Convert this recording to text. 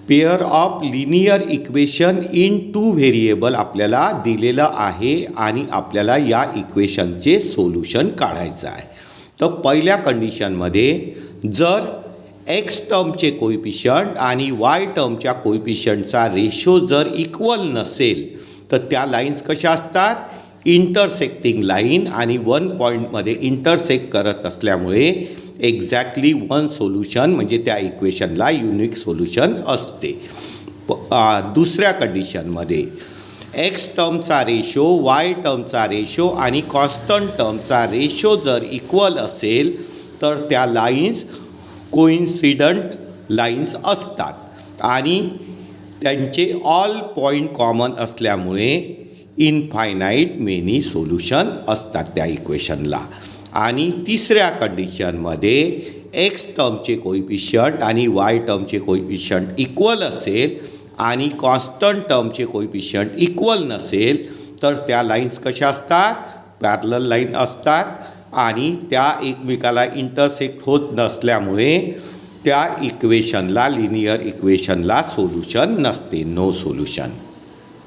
Pair of linear equation in 2 variable आपल्याला दिलेलं आहे आणि आपल्याला या इक्वेशनचे सोल्युशन काढायचं आहे. तर पहिल्या कंडिशनमध्ये जर एक्स टर्मचे कोइफिशियंट आणि वाय टर्मच्या कोइफिशियंटचा रेशो जर इक्वल नसेल तर त्या लाईन्स कशा असतात, इंटरसेक्टिंग लाईन, आणि 1 पॉईंटमध्ये इंटरसेक्ट करत असल्यामुळे एक्झॅक्टली 1 सोल्युशन म्हणजे त्या इक्वेशनला युनिक सोल्युशन असते. दुसऱ्या कंडिशनमध्ये एक्स टर्मचा रेशो, वाय टर्मचा रेशो आणि कॉन्स्टंट टर्मचा रेशो जर इक्वल असेल तर त्या लाईन्स कोइन्सिडंट लाईन्स असतात आणि त्यांचे ऑल पॉईंट कॉमन असल्यामुळे इनफायनाईट मेनी सोल्युशन असतात त्या इक्वेशनला. आणि तिसऱ्या कंडिशनमध्ये एक्स टर्मचे कोइफिशियंट आणि वाय टर्मचे कोइफिशियंट इक्वल असेल आणि कॉन्स्टंट टर्मचे कोइफिशियंट इक्वल नसेल तर त्या लाईन्स कशा असतात, पॅरलल लाईन असतात आणि त्या एकमेकाला इंटरसेक्ट होत नसल्यामुळे त्या इक्वेशनला, लिनियर इक्वेशनला सोल्युशन नसते, नो सोल्युशन.